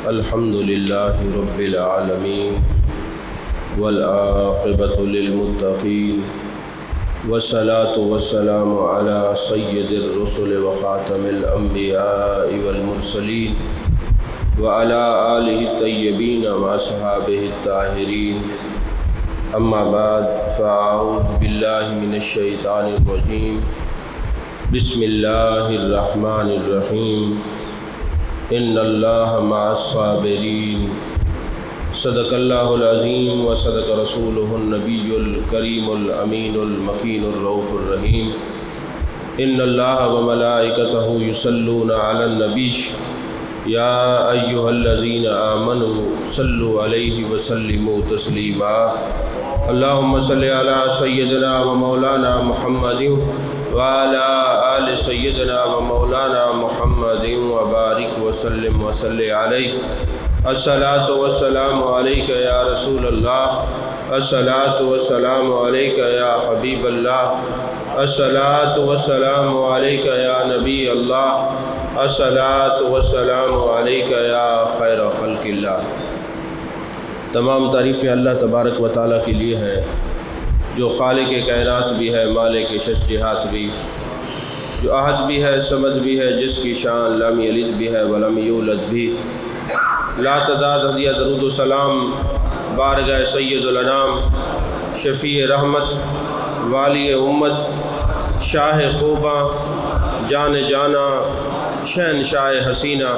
الحمد لله رب العالمين والعاقبة للمتقين والصلاة والسلام على سيد الرسل وخاتم الأنبياء والمرسلين وعلى آله الطيبين وأصحابه الطاهرين. أما بعد فأعوذ بالله من الشيطان الرجيم. بسم الله الرحمن الرحيم. إن الله مع الصابرين. صدق الله العظيم وصدق رسوله النبي الكريم الأمين المكين الرؤوف الرحيم. إن الله وملائكته يصلون على النبي يا أيها الذين آمنوا صلوا عليه وسلموا تسليما. اللهم صل على سيدنا ومولانا محمد وعلى آل سيدنا ومولانا محمد وبارك وسلم وصل عليه. الصلاة والسلام عليك يا رسول الله. الصلاة والسلام عليك يا حبيب الله. الصلاة والسلام عليك يا نبي الله. الصلاة والسلام عليك يا خير خلق الله. تمام تعریفیں اللہ تبارک و تعالیٰ کے لیے ہیں جو خالق کائنات بھی ہے، مالک شجاعت بھی، جو احد بھی ہے، صمد بھی ہے، جس کی شان لم یلد بھی ہے ولم یولد بھی. لا تعداد ہدیہ درود و سلام بارگاہ سید الانام، شفیع رحمت، والی امت، شاہ خوباں، جان جانا، شہنشاہ حسینہ،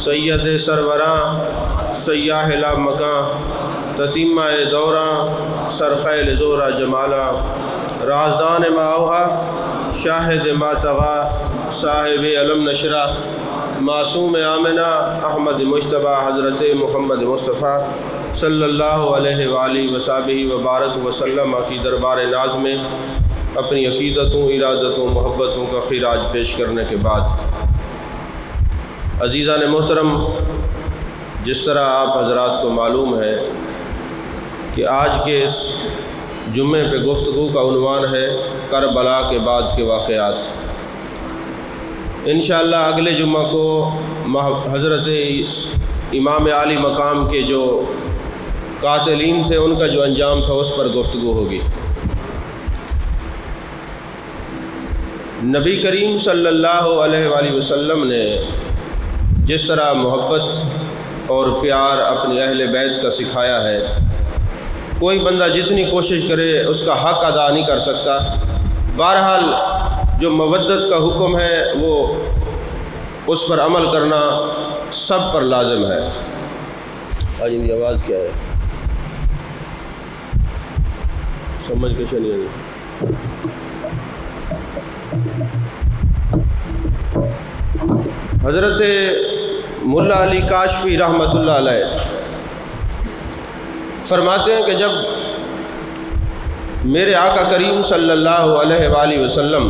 سید سروراں، سیاح لا مکاں، تتیمہ دوراں، سرخیل زورا جمالا، رازدان ماوہا، شاہد ماتغا، صاحب علم نشرہ، معصوم آمنہ، احمد مجتبیٰ، حضرت محمد مصطفیٰ صلی اللہ علیہ وآلہ وصحبہ وبارک وسلم کی دربار ناز میں اپنی عقیدتوں، ارادتوں، محبتوں کا خراج پیش کرنے کے بعد، عزیزان محترم، جس طرح آپ حضرات کو معلوم ہے کہ آج کے اس جمعے پہ گفتگو کا عنوان ہے کربلا کے بعد کے واقعات. انشاءاللہ اگلے جمعہ کو حضرت امام عالی مقام کے جو قاتلین تھے ان کا جو انجام تھا اس پر گفتگو ہوگی. نبی کریم صلی اللہ علیہ وآلہ وسلم نے جس طرح محبت اور پیار اپنی اہل بیت کا سکھایا ہے، کوئی بندہ جتنی کوشش کرے اس کا حق ادا نہیں کر سکتا. بہرحال جو مودت کا حکم ہے وہ اس پر عمل کرنا سب پر لازم ہے. آج ان کی آواز کیا ہے؟ سمجھ کیسے نہیں آئی؟ حضرت ملا علی کاشفی رحمۃ اللہ علیہ فرماتے ہیں کہ جب میرے آقا کریم صلی اللہ علیہ وآلہ وسلم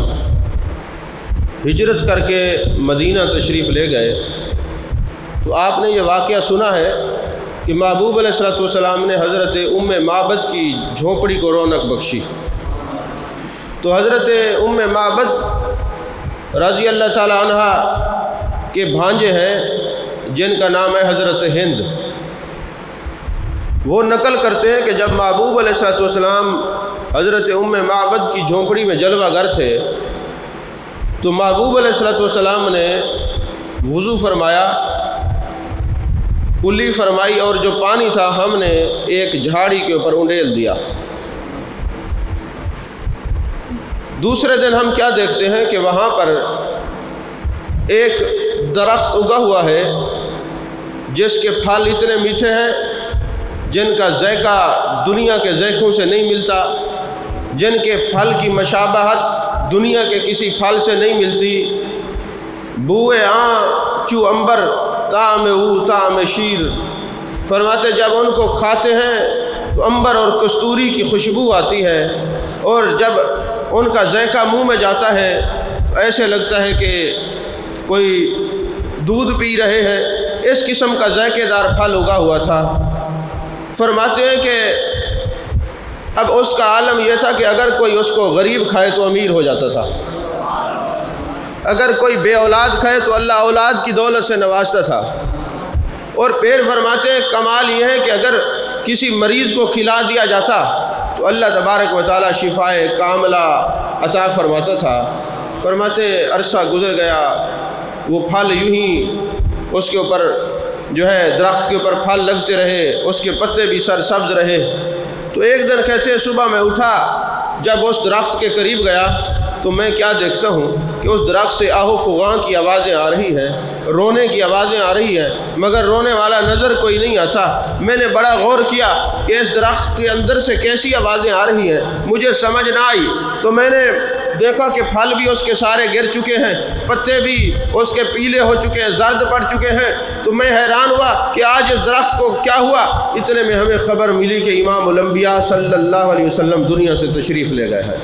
ہجرت کر کے مدینہ تشریف لے گئے تو آپ نے یہ واقعہ سنا ہے کہ محبوب علیہ الصلوۃ والسلام نے حضرت ام معبد کی جھونپڑی کو رونق بخشی. تو حضرت ام معبد رضی اللہ تعالی عنہ کے بھانجے ہیں جن کا نام ہے حضرت ہند. وہ نقل کرتے ہیں کہ جب محبوب علیہ الصلوۃ والسلام حضرت ام معبد کی جھونپڑی میں جلوہ گر تھے تو محبوب علیہ الصلوۃ والسلام نے وضو فرمایا، کلی فرمائی، اور جو پانی تھا ہم نے ایک جھاڑی کے اوپر انڈیل دیا. دوسرے دن ہم کیا دیکھتے ہیں کہ وہاں پر ایک درخت اگا ہوا ہے جس کے پھل اتنے میٹھے ہیں جن کا ذائقہ دنیا کے ذائقوں سے نہیں ملتا، جن کے پھل کی مشابہت دنیا کے کسی پھل سے نہیں ملتی. بوئے آں چو امبر طعم او طعم شیر. فرماتے جب ان کو کھاتے ہیں تو امبر اور کستوری کی خوشبو آتی ہے، اور جب ان کا ذائقہ منہ میں جاتا ہے ایسے لگتا ہے کہ کوئی دودھ پی رہے ہیں. اس قسم کا ذائقے دار پھل اگا ہوا تھا. فرماتے ہیں کہ اب اس کا عالم یہ تھا کہ اگر کوئی اس کو غریب کھائے تو امیر ہو جاتا تھا، اگر کوئی بے اولاد کھائے تو اللہ اولاد کی دولت سے نوازتا تھا. اور پھر فرماتے ہیں کمال یہ ہے کہ اگر کسی مریض کو کھلا دیا جاتا تو اللہ تبارک و تعالی شفائے کاملہ عطا فرماتا تھا۔ فرماتے ہیں عرصہ گزر گیا، وہ پھل یوں ہی اس کے اوپر جو ہے درخت کے اوپر پھل لگتے رہے، اس کے پتے بھی سرسبز رہے۔ تو ایک دن کہتے ہیں صبح میں اٹھا، جب اس درخت کے قریب گیا تو میں کیا دیکھتا ہوں کہ اس درخت سے آہ و فغاں کی آوازیں آ رہی ہیں، رونے کی آوازیں آ رہی ہیں، مگر رونے والا نظر کوئی نہیں آتا۔ میں نے بڑا غور کیا کہ اس درخت کے اندر سے کیسی آوازیں آ رہی ہیں، مجھے سمجھ نہ آئی۔ تو میں نے دیکھا کہ پھل بھی اس کے سارے گر چکے ہیں، پتے بھی اس کے پیلے ہو چکے ہیں، زرد پڑ چکے ہیں۔ تو میں حیران ہوا کہ آج اس درخت کو کیا ہوا۔ اتنے میں ہمیں خبر ملی کہ امام الانبیاء صلی اللہ علیہ وسلم دنیا سے تشریف لے گئے ہیں۔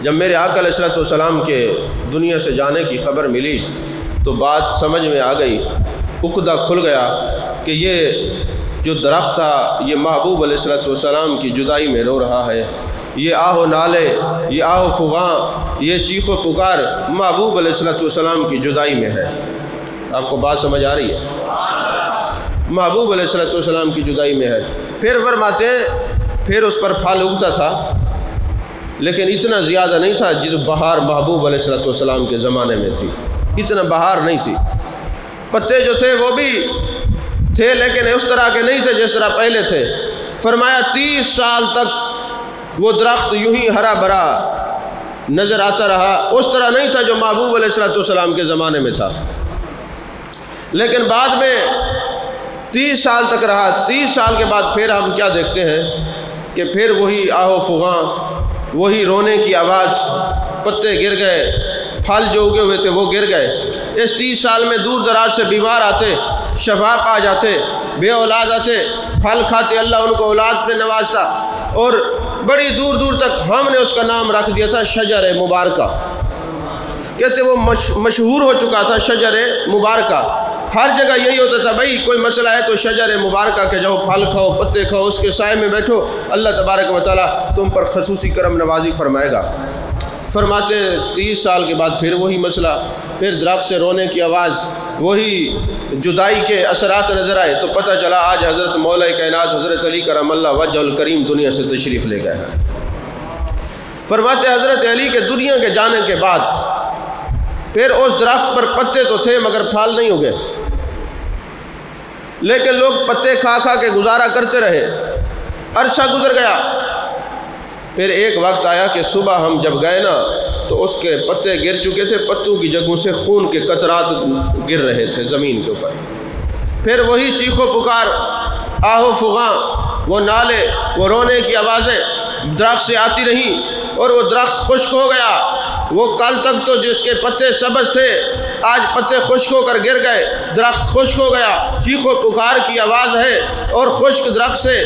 جب میرے آقا علیہ الصلوۃ والسلام کے دنیا سے جانے کی خبر ملی تو بات سمجھ میں آ گئی، عقدہ کھل گیا کہ یہ جو درخت تھا یہ محبوب علیہ الصلوۃ والسلام کی جدائی میں رو رہا ہے۔ یہ آہ و نالے، یہ آہ و فغاں، یہ چیخ و پکار محبوب علیہ الصلوۃ والسلام کی جدائی میں ہے۔ آپ کو بات سمجھ آ رہی ہے؟ محبوب علیہ الصلوۃ والسلام کی جدائی میں ہے۔ پھر فرماتے پھر اس پر پھل اگتا تھا، لیکن اتنا زیادہ نہیں تھا جس بہار محبوب علیہ الصلوۃ والسلام کے زمانے میں تھی، اتنا بہار نہیں تھی۔ پتے جو تھے وہ بھی تھے لیکن اس طرح کے نہیں تھے جس طرح پہلے تھے۔ فرمایا 30 سال تک وہ درخت یوں ہی ہرا بھرا نظر آتا رہا، اس طرح نہیں تھا جو محبوب علیہ الصلوۃ والسلام کے زمانے میں تھا، لیکن بعد میں 30 سال تک رہا۔ 30 سال کے بعد پھر ہم کیا دیکھتے ہیں کہ پھر وہی آہ و فغاں، وہی رونے کی آواز، پتے گر گئے، پھل جو اگے ہوئے تھے وہ گر گئے۔ اس 30 سال میں دور دراز سے بیمار آتے، شفا پا جاتے، بے اولاد آتے، پھل کھاتے، اللہ ان کو اولاد سے نوازتا، اور بڑی دور دور تک ہم نے اس کا نام رکھ دیا تھا شجر مبارکہ۔ کہتے وہ مشہور ہو چکا تھا شجر مبارکہ۔ ہر جگہ یہی ہوتا تھا، بھائی کوئی مسئلہ ہے تو شجر مبارکہ کے جاؤ، پھل کھاؤ، پتے کھاؤ، اس کے سائے میں بیٹھو، اللہ تبارک و تعالیٰ تم پر خصوصی کرم نوازی فرمائے گا۔ فرماتے ہیں 30 سال کے بعد پھر وہی مسئلہ، پھر درخت سے رونے کی آواز، وہی جدائی کے اثرات نظر آئے تو پتہ چلا آج حضرت مولا کائنات حضرت علی کرم اللہ وجہ الکریم دنیا سے تشریف لے گئے ہیں۔ فرماتے حضرت علی کے دنیا کے جانے کے بعد پھر اس درخت پر پتے تو تھے مگر پھل نہیں اگے، لیکن لوگ پتے کھا کھا کے گزارا کرتے رہے۔ عرصہ گزر گیا، پھر ایک وقت آیا کہ صبح ہم جب گئے نا تو اس کے پتے گر چکے تھے، پتوں کی جگہوں سے خون کے قطرات گر رہے تھے زمین کے اوپر۔ پھر وہی چیخ و پکار، آہ و فغاں، وہ نالے، وہ رونے کی آوازیں درخت سے آتی رہیں، اور وہ درخت خشک ہو گیا۔ وہ کل تک تو جس کے پتے سبز تھے آج پتے خشک ہو کر گر گئے، درخت خشک ہو گیا۔ چیخ و پکار کی آواز ہے اور خشک درخت سے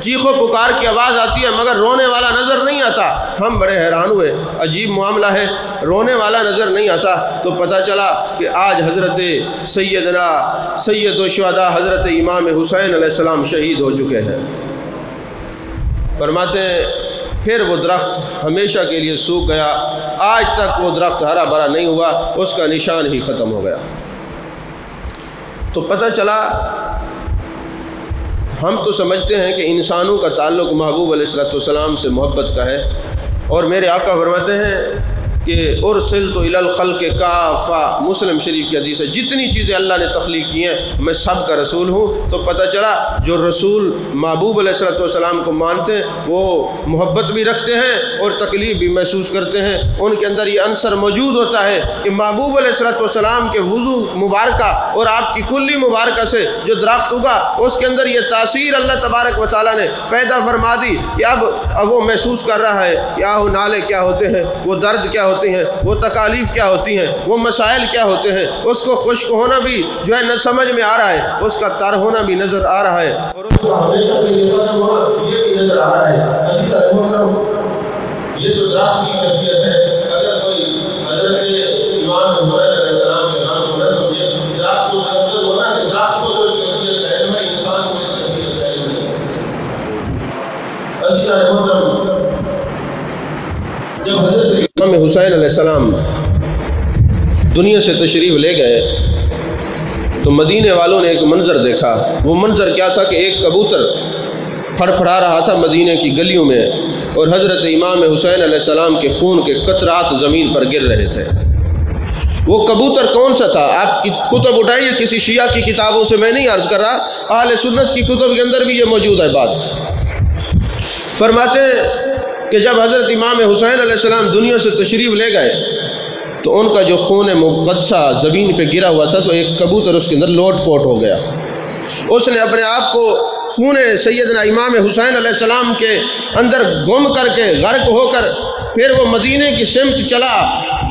چیخ و پکار کی آواز آتی ہے مگر رونے والا نظر نہیں آتا۔ ہم بڑے حیران ہوئے، عجیب معاملہ ہے، رونے والا نظر نہیں آتا۔ تو پتہ چلا کہ آج حضرت سیدنا سید الشہداء حضرت امام حسین علیہ السلام شہید ہو چکے ہیں۔ فرماتے ہیں پھر وہ درخت ہمیشہ کے لیے سوکھ گیا، آج تک وہ درخت ہرا بھرا نہیں ہوا، اس کا نشان ہی ختم ہو گیا۔ تو پتہ چلا ہم تو سمجھتے ہیں کہ انسانوں کا تعلق محبوب علیہ الصلوۃ والسلام سے محبت کا ہے، اور میرے آقا فرماتے ہیں کہ ارسلت الی الخلق کافہ، مسلم شریف کی حدیث ہے، جتنی چیزیں اللہ نے تخلیق کی ہیں میں سب کا رسول ہوں۔ تو پتہ چلا جو رسول محبوب علیہ الصلوۃ والسلام کو مانتے ہیں وہ محبت بھی رکھتے ہیں اور تکلیف بھی محسوس کرتے ہیں، ان کے اندر یہ عنصر موجود ہوتا ہے کہ محبوب علیہ الصلوۃ والسلام کے وضو مبارکہ اور آپ کی کلی مبارکہ سے جو درخت ہوگا اس کے اندر یہ تاثیر اللہ تبارک و تعالیٰ نے پیدا فرما دی کہ اب وہ محسوس کر رہا ہے کہ آہ و نالے کیا ہوتے ہیں، وہ درد کیا ہوتی ہیں، وہ تکالیف کیا ہوتی ہیں، وہ مسائل کیا ہوتے ہیں۔ اس کو خشک ہونا بھی جو ہے نہ سمجھ میں آ رہا ہے، اس کا تر ہونا بھی نظر آ رہا ہے، اور اس کا ہمیشہ کے لیے ختم ہونا یہ بھی نظر آ رہا ہے۔ یہ تو درخت کی کیفیت ہے۔ اگر کوئی حضرت امام حسین علیہ السلام کے نام کو نہ سمجھے، درخت کو سمجھے ہونا کہ درخت کو تو اس کیفیت کا علم ہے، انسان کو اس کیفیت کا علم نہیں ہے۔ جب حضرت امام حسین علیہ السلام دنیا سے تشریف لے گئے تو مدینے والوں نے ایک منظر دیکھا. وہ منظر کیا تھا کہ ایک کبوتر پھڑپھڑا رہا تھا مدینے کی گلیوں میں، اور حضرت امام حسین علیہ السلام کے خون کے قطرات زمین پر گر رہے تھے. وہ کبوتر کون سا تھا؟ آپ کی کتب اٹھائیے، کسی شیعہ کی کتابوں سے میں نہیں عرض کر رہا، اہل سنت کی کتب کے اندر بھی یہ موجود ہے. بات فرماتے ہیں کہ جب حضرت امام حسین علیہ السلام دنیا سے تشریف لے گئے تو ان کا جو خون مقدسہ زمین پہ گرا ہوا تھا تو ایک کبوتر اس کے اندر لوٹ پوٹ ہو گیا. اس نے اپنے آپ کو خون سیدنا امام حسین علیہ السلام کے اندر گم کر کے غرق ہو کر پھر وہ مدینے کی سمت چلا.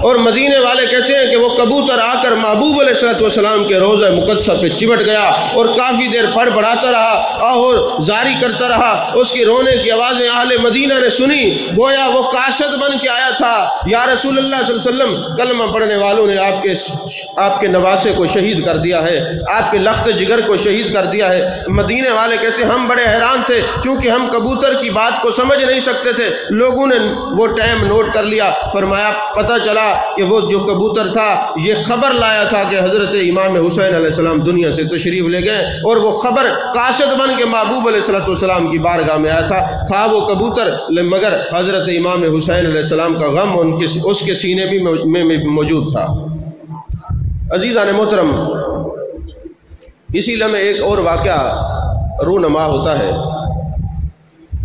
اور مدینے والے کہتے ہیں کہ وہ کبوتر آ کر محبوب علیہ السلام کے روضہ مقدسہ پہ چمٹ گیا اور کافی دیر پڑھاتا رہا، آہور زاری کرتا رہا. اس کی رونے کی آوازیں اہل مدینہ نے سنی، گویا وہ قاصد بن کے آیا تھا. یا رسول اللہ صلی اللہ علیہ وسلم، کلمہ پڑھنے والوں نے آپ کے نواسے کو شہید کر دیا ہے، آپ کے لخت جگر کو شہید کر دیا ہے. مدینے والے کہتے ہیں ہم بڑے حیران تھے کیونکہ ہم کبوتر کی بات کو سمجھ نہیں سکتے تھے. لوگوں نے وہ ٹائم نوٹ کر لیا. فرمایا پتہ چلا کہ وہ جو کبوتر تھا یہ خبر لایا تھا کہ حضرت امام حسین علیہ السلام دنیا سے تشریف لے گئے، اور وہ خبر قاصد بن کے محبوب علیہ السلام کی بارگاہ میں آیا تھا وہ کبوتر، مگر حضرت امام حسین علیہ السلام کا غم اس کے سینے بھی میں موجود تھا. عزیزان محترم، اسی لمحے ایک اور واقعہ رونما ہوتا ہے.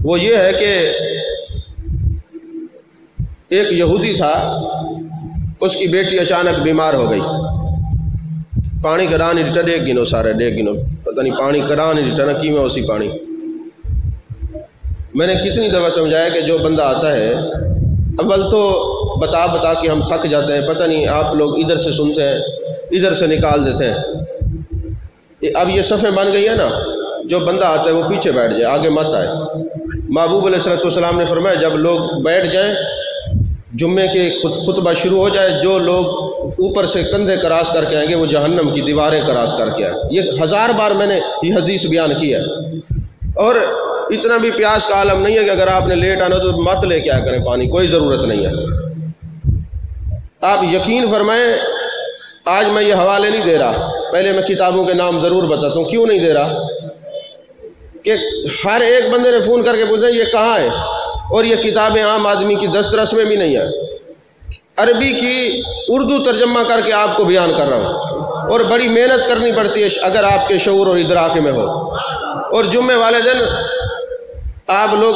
وہ یہ ہے کہ ایک یہودی تھا، اس کی بیٹی اچانک بیمار ہو گئی. پانی کرا نہیں ڈٹا، 1 گنو سارے 1 گنو پتہ نہیں پانی کرا نہیں ڈٹا نہ کی میں اسی پانی. میں نے کتنی دفعہ سمجھایا کہ جو بندہ آتا ہے اول تو بتا کے ہم تھک جاتے ہیں، پتہ نہیں آپ لوگ ادھر سے سنتے ہیں ادھر سے نکال دیتے ہیں. اب یہ صفیں بن گئی ہیں نا، جو بندہ آتا ہے وہ پیچھے بیٹھ جائے، آگے مت آئے. محبوب علیہ السلام نے فرمایا جب لوگ بیٹھ جائیں، جمعے کے خطبہ شروع ہو جائے، جو لوگ اوپر سے کندھے کراس کر کے آئیں گے وہ جہنم کی دیواریں کراس کر کے آئیں. یہ 1000 بار میں نے یہ حدیث بیان کی ہے. اور اتنا بھی پیاس کا عالم نہیں ہے کہ اگر آپ نے لیٹ آنا تو مت لے کے آیا کریں پانی، کوئی ضرورت نہیں ہے. آپ یقین فرمائیں، آج میں یہ حوالے نہیں دے رہا، پہلے میں کتابوں کے نام ضرور بتاتا ہوں. کیوں نہیں دے رہا؟ کہ ہر ایک بندے نے فون کر کے پوچھا یہ کہاں ہے، اور یہ کتابیں عام آدمی کی دسترس میں بھی نہیں ہے. عربی کی اردو ترجمہ کر کے آپ کو بیان کر رہا ہوں، اور بڑی محنت کرنی پڑتی ہے اگر آپ کے شعور اور ادراک میں ہو. اور جمعے والے دن آپ لوگ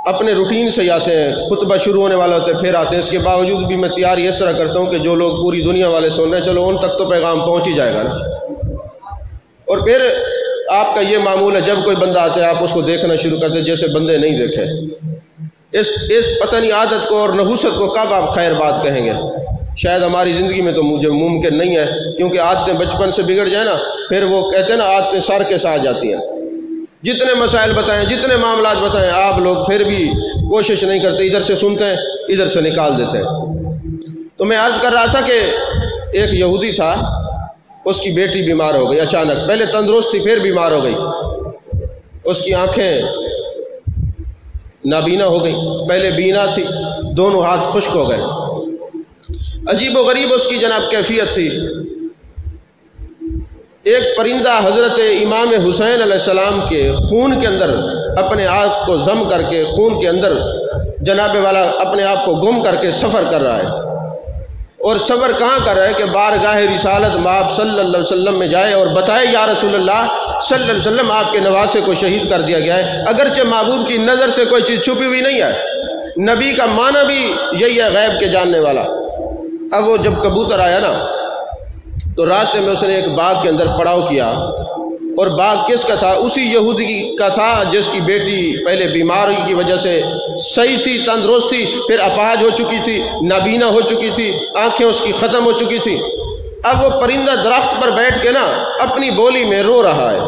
اپنے روٹین سے ہی آتے ہیں، خطبہ شروع ہونے والا ہوتا ہے پھر آتے ہیں. اس کے باوجود بھی میں تیاری اس طرح کرتا ہوں کہ جو لوگ پوری دنیا والے سن رہے ہیں چلو ان تک تو پیغام پہنچ ہی جائے گا نا. اور پھر آپ کا یہ معمول ہے جب کوئی بندہ آتا ہے آپ اس کو دیکھنا شروع کرتے ہیں جیسے بندے نہیں دیکھے. اس پتہ نہیں عادت کو اور نحوست کو کب آپ خیر بات کہیں گے. شاید ہماری زندگی میں تو مجھے ممکن نہیں ہے، کیونکہ عادتیں بچپن سے بگڑ جائیں نا پھر وہ کہتے ہیں نا عادتیں سر کے ساتھ جاتی ہیں. جتنے مسائل بتائیں، جتنے معاملات بتائیں، آپ لوگ پھر بھی کوشش نہیں کرتے، ادھر سے سنتے ہیں ادھر سے نکال دیتے ہیں. تو میں عرض کر رہا تھا کہ ایک یہودی تھا، اس کی بیٹی بیمار ہو گئی اچانک. پہلے تندرست تھی پھر بیمار ہو گئی. اس کی آنکھیں نابینا ہو گئی، پہلے بینا تھی، دونوں ہاتھ خشک ہو گئے. عجیب و غریب اس کی جناب کیفیت تھی. ایک پرندہ حضرت امام حسین علیہ السلام کے خون کے اندر اپنے آپ کو ضم کر کے، خون کے اندر جناب والا اپنے آپ کو گم کر کے سفر کر رہا ہے. اور سفر کہاں کر رہا ہے کہ بارگاہ رسالت مآب صلی اللہ علیہ وسلم میں جائے اور بتائے یا رسول اللہ صلی اللہ علیہ وسلم آپ کے نواسے کو شہید کر دیا گیا ہے. اگرچہ محبوب کی نظر سے کوئی چیز چھپی ہوئی نہیں ہے، نبی کا معنی بھی یہی ہے غیب کے جاننے والا. اب وہ جب کبوتر آیا نا تو راستے میں اس نے ایک باغ کے اندر پڑاؤ کیا. اور باغ کس کا تھا؟ اسی یہودی کا تھا جس کی بیٹی پہلے بیماری کی وجہ سے صحیح تھی، تندرست تھی، پھر اپاہج ہو چکی تھی، نابینا ہو چکی تھی، آنکھیں اس کی ختم ہو چکی تھی. اب وہ پرندہ درخت پر بیٹھ کے نا اپنی بولی میں رو رہا ہے.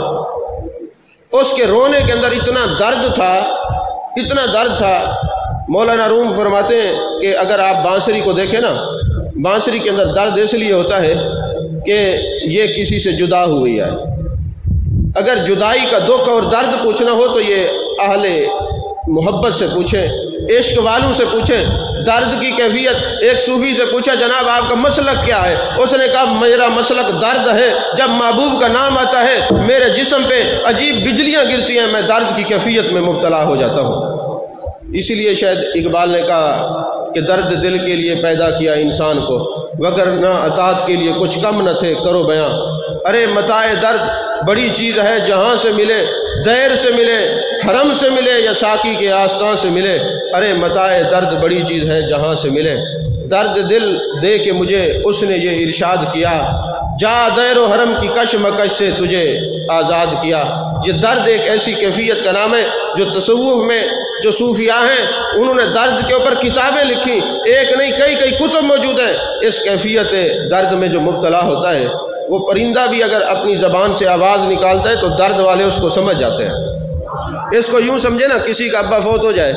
اس کے رونے کے اندر اتنا درد تھا، اتنا درد تھا. مولانا روم فرماتے ہیں کہ اگر آپ بانسری کو دیکھیں نا، بانسری کے اندر درد اس لیے ہوتا ہے کہ یہ کسی سے جدا ہوئی ہے. اگر جدائی کا دکھ اور درد پوچھنا ہو تو یہ اہل محبت سے پوچھیں، عشق والوں سے پوچھیں. درد کی کیفیت۔ ایک صوفی سے پوچھا جناب آپ کا مسلک کیا ہے؟ اس نے کہا میرا مسلک درد ہے، جب محبوب کا نام آتا ہے میرے جسم پہ عجیب بجلیاں گرتی ہیں، میں درد کی کیفیت میں مبتلا ہو جاتا ہوں۔ اسی لیے شاید اقبال نے کہا کہ درد دل کے لیے پیدا کیا انسان کو، وگرنہ اطاعت کے لیے کچھ کم نہ تھے کرو بیاں۔ ارے متاع درد بڑی چیز ہے، جہاں سے ملے، دیر سے ملے، حرم سے ملے یا ساقی کے آستان سے ملے۔ ارے متاع درد بڑی چیز ہے، جہاں سے ملے۔ درد دل دے کے مجھے اس نے یہ ارشاد کیا، جا دیر و حرم کی کش مکش سے تجھے آزاد کیا۔ یہ درد ایک ایسی کیفیت کا نام ہے جو تصوف میں جو صوفیاء ہیں انہوں نے درد کے اوپر کتابیں لکھی، ایک نہیں کئی کتب موجود ہیں۔ اس کیفیت درد میں جو مبتلا ہوتا ہے، وہ پرندہ بھی اگر اپنی زبان سے آواز نکالتا ہے تو درد والے اس کو سمجھ جاتے ہیں۔ اس کو یوں سمجھے نا، کسی کا ابا فوت ہو جائے،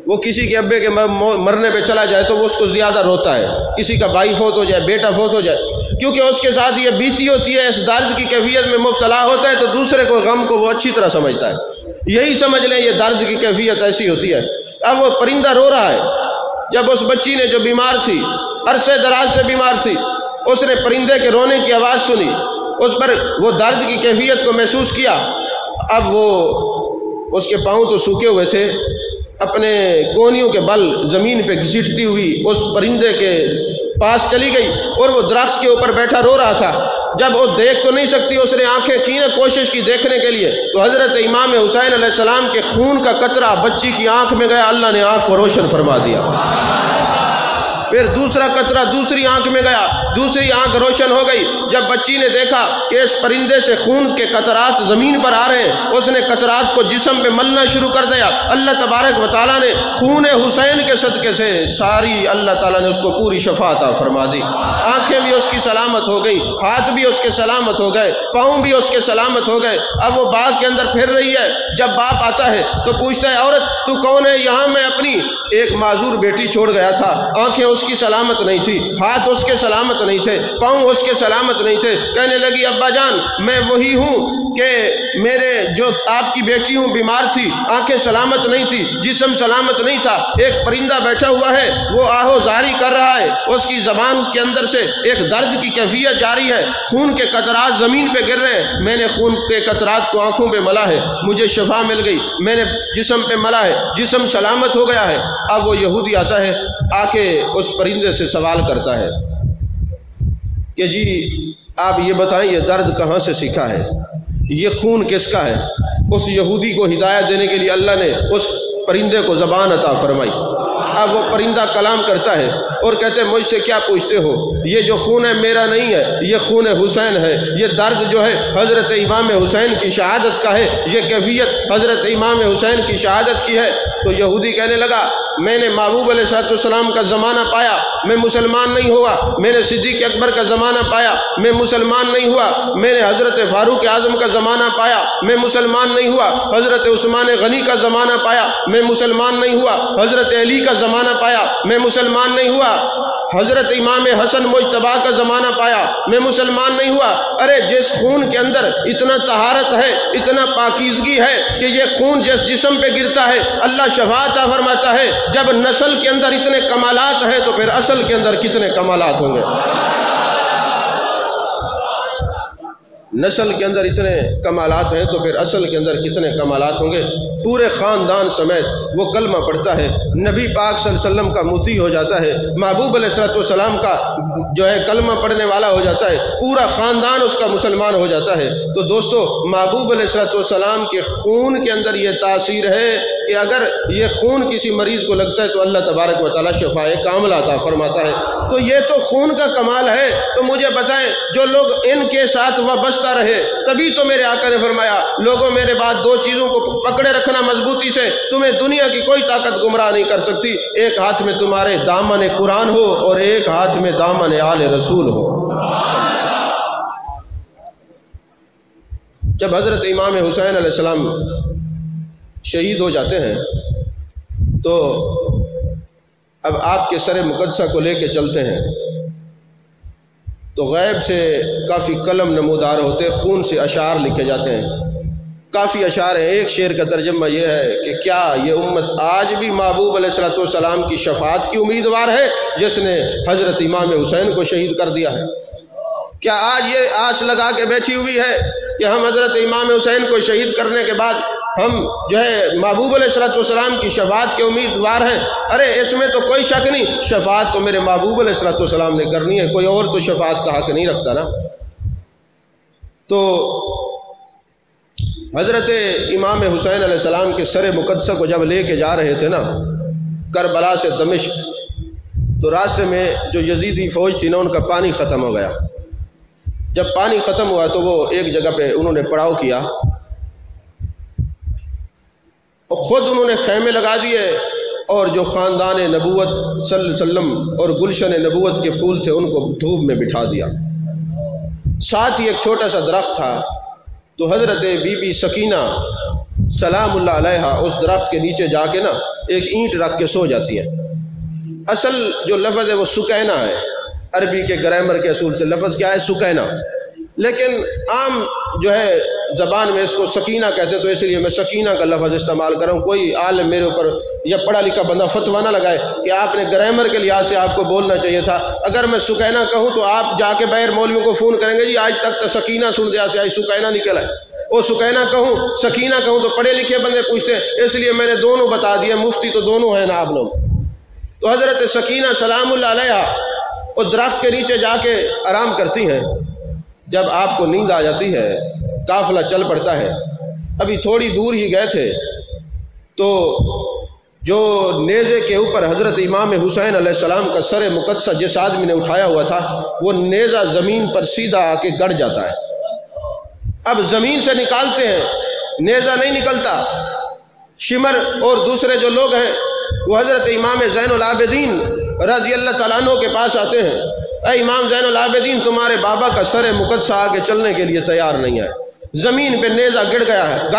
وہ کسی کے ابے کے مرنے پہ چلا جائے تو وہ اس کو زیادہ روتا ہے، کسی کا بھائی فوت ہو جائے، بیٹا فوت ہو جائے، کیونکہ اس کے ساتھ یہ بیتی ہوتی ہے، اس درد کی کیفیت میں مبتلا ہوتا ہے تو دوسرے کو غم کو وہ اچھی طرح سمجھتا ہے۔ یہی سمجھ لیں یہ درد کی کیفیت ایسی ہوتی ہے۔ اب وہ پرندہ رو رہا ہے، جب اس بچی نے جو بیمار تھی، عرصے دراز سے بیمار تھی، اس نے پرندے کے رونے کی آواز سنی، اس پر وہ درد کی کیفیت کو محسوس کیا۔ اب وہ اس کے پاؤں تو سوکھے ہوئے تھے، اپنے کونیوں کے بل زمین پہ گھسیٹتی ہوئی اس پرندے کے پاس چلی گئی اور وہ درخت کے اوپر بیٹھا رو رہا تھا۔ جب وہ دیکھ تو نہیں سکتی، اس نے آنکھیں کی نا کوشش کی دیکھنے کے لیے، تو حضرت امام حسین علیہ السلام کے خون کا قطرہ بچی کی آنکھ میں گیا، اللہ نے آنکھ کو روشن فرما دیا۔ پھر دوسرا قطرہ دوسری آنکھ میں گیا، دوسری آنکھ روشن ہو گئی۔ جب بچی نے دیکھا کہ اس پرندے سے خون کے قطرات زمین پر آ رہے ہیں، اس نے قطرات کو جسم پہ ملنا شروع کر دیا۔ اللہ تبارک و تعالیٰ نے خون حسین کے صدقے سے ساری اللہ تعالیٰ نے اس کو پوری شفا عطا فرما دی۔ آنکھیں بھی اس کی سلامت ہو گئی، ہاتھ بھی اس کے سلامت ہو گئے، پاؤں بھی اس کے سلامت ہو گئے۔ اب وہ باغ کے اندر پھر رہی ہے، جب باپ آتا ہے تو پوچھتا ہے عورت تو کون ہے؟ یہاں میں اپنی ایک معذور بیٹی چھوڑ گیا تھا، آنکھیں اس کی سلامت نہیں تھی، ہاتھ اس کے سلامت نہیں تھے، پاؤں اس کے سلامت نہیں تھے۔ کہنے لگی ابا جان میں وہی ہوں کہ میرے جو آپ کی بیٹی ہوں بیمار تھی، آنکھیں سلامت نہیں تھی، جسم سلامت نہیں تھا، ایک پرندہ بیٹھا ہوا ہے وہ آہو زاری کر رہا ہے، اس کی زبان کے اندر سے ایک درد کی کیفیت جاری ہے، خون کے قطرات زمین پہ گر رہے ہیں، میں نے خون کے قطرات کو آنکھوں پہ ملا ہے، مجھے شفا مل گئی، میں نے جسم پہ ملا ہے، جسم سلامت ہو گیا ہے۔ اب وہ یہودی آتا ہے، آ کے اس پرندے سے سوال کرتا ہے کہ جی آپ یہ بتائیں یہ درد کہاں سے سیکھا ہے، یہ خون کس کا ہے؟ اس یہودی کو ہدایت دینے کے لیے اللہ نے اس پرندے کو زبان عطا فرمائی۔ اب وہ پرندہ کلام کرتا ہے اور کہتے ہیں مجھ سے کیا پوچھتے ہو، یہ جو خون ہے میرا نہیں ہے، یہ خون حسین ہے، یہ درد جو ہے حضرت امام حسین کی شہادت کا ہے، یہ کیفیت حضرت امام حسین کی شہادت کی ہے۔ تو یہودی کہنے لگا میں نے محبوب علیہ السلام کا زمانہ پایا، میں مسلمان نہیں ہوا، میں نے صدیق اکبر کا زمانہ پایا، میں مسلمان نہیں ہوا، میں نے حضرت فاروق اعظم کا زمانہ پایا، میں مسلمان نہیں ہوا، حضرت عثمان غنی کا زمانہ پایا، میں مسلمان نہیں ہوا، حضرت علی کا زمانہ پایا، میں مسلمان نہیں ہوا، حضرت امام حسن مجتبی کا زمانہ پایا، میں مسلمان نہیں ہوا۔ ارے جس خون کے اندر اتنا طہارت ہے، اتنا پاکیزگی ہے کہ یہ خون جس جسم پہ گرتا ہے اللہ شفا عطا فرماتا ہے، جب نسل کے اندر اتنے کمالات ہیں تو پھر اصل کے اندر کتنے کمالات ہوں گے؟ نسل کے اندر اتنے کمالات ہیں تو پھر اصل کے اندر کتنے کمالات ہوں گے؟ پورے خاندان سمیت وہ کلمہ پڑھتا ہے، نبی پاک صلی اللہ علیہ وسلم کا مطیع ہو جاتا ہے، محبوب علیہ السلام کا جو ہے کلمہ پڑھنے والا ہو جاتا ہے، پورا خاندان اس کا مسلمان ہو جاتا ہے۔ تو دوستو محبوب علیہ السلام کے خون کے اندر یہ تاثیر ہے کہ اگر یہ خون کسی مریض کو لگتا ہے تو اللہ تبارک و تعالیٰ شفاء کاملہ عطا فرماتا ہے۔ تو یہ تو خون کا کمال ہے۔ تو مجھے بتائیں جو لوگ ان کے ساتھ وابستہ رہے، تبھی تو میرے آقا نے فرمایا لوگوں میرے بعد دو چیزوں کو پکڑے رکھنا مضبوطی سے، تمہیں دنیا کی کوئی طاقت گمراہ نہیں کر سکتی، ایک ہاتھ میں تمہارے دامن قرآن ہو اور ایک ہاتھ میں دامن آل رسول ہو۔ جب حضرت امام حسین علیہ السلام شہید ہو جاتے ہیں تو اب آپ کے سر مقدسہ کو لے کے چلتے ہیں تو غیب سے کافی قلم نمودار ہوتے، خون سے اشعار لکھے جاتے ہیں، کافی اشعار ہیں۔ ایک شعر کا ترجمہ یہ ہے کہ کیا یہ امت آج بھی محبوب علیہ السلام کی شفاعت کی امیدوار ہے جس نے حضرت امام حسین کو شہید کر دیا ہے؟ کیا آج یہ آس لگا کے بیٹھی ہوئی ہے کہ ہم حضرت امام حسین کو شہید کرنے کے بعد ہم جو ہے محبوب علیہ السلام کی شفاعت کے امیدوار ہیں؟ ارے اس میں تو کوئی شک نہیں، شفاعت تو میرے محبوب علیہ السلام نے کرنی ہے، کوئی اور تو شفاعت کا حق نہیں رکھتا نا۔ تو حضرت امام حسین علیہ السلام کے سر مقدسہ کو جب لے کے جا رہے تھے نا کربلا سے دمشق، تو راستے میں جو یزیدی فوج تھی نا ان کا پانی ختم ہو گیا۔ جب پانی ختم ہوا تو وہ ایک جگہ پہ انہوں نے پڑاؤ کیا اور خود انہوں نے خیمے لگا دیے، اور جو خاندان نبوت صلی اللہ علیہ وسلم اور گلشن نبوت کے پھول تھے ان کو دھوپ میں بٹھا دیا۔ ساتھ ہی ایک چھوٹا سا درخت تھا، تو حضرت بی بی سکینہ سلام اللہ علیہا اس درخت کے نیچے جا کے نا ایک اینٹ رکھ کے سو جاتی ہے۔ اصل جو لفظ ہے وہ سکینہ ہے، عربی کے گرامر کے اصول سے لفظ کیا ہے؟ سکینہ، لیکن عام جو ہے زبان میں اس کو سکینہ کہتے ہیں، تو اس لیے میں سکینہ کا لفظ استعمال کر رہا ہوں۔ کوئی عالم میرے اوپر یا پڑھا لکھا بندہ فتویٰ نہ لگائے کہ آپ نے گرامر کے لحاظ سے آپ کو بولنا چاہیے تھا۔ اگر میں سکینہ کہوں تو آپ جا کے بغیر مولویوں کو فون کریں گے جی آج تک تو سکینہ سن دیا سے آج سکینہ نکلا ہے، وہ سکینہ کہوں سکینہ کہوں تو پڑھے لکھے بندے پوچھتے ہیں، اس لیے میں نے دونوں بتا دیا، مفتی تو دونوں ہیں نا آپ لوگ۔ تو حضرت سکینہ سلام اللہ علیہا اور درخت کے نیچے جا کے آرام کرتی ہیں۔ جب آپ کو نیند آ جاتی ہے، قافلہ چل پڑتا ہے، ابھی تھوڑی دور ہی گئے تھے تو جو نیزے کے اوپر حضرت امام حسین علیہ السلام کا سر مقدسہ جس آدمی نے اٹھایا ہوا تھا وہ نیزہ زمین پر سیدھا آ کے گڑ جاتا ہے۔ اب زمین سے نکالتے ہیں، نیزہ نہیں نکلتا۔ شمر اور دوسرے جو لوگ ہیں وہ حضرت امام زین العابدین رضی اللہ تعالیٰ عنہ کے پاس آتے ہیں، اے امام زین العابدین تمہارے بابا کا سر مقدسہ آگے چلنے کے لیے تیار نہیں ہے، زمین پہ نیزہ گڑ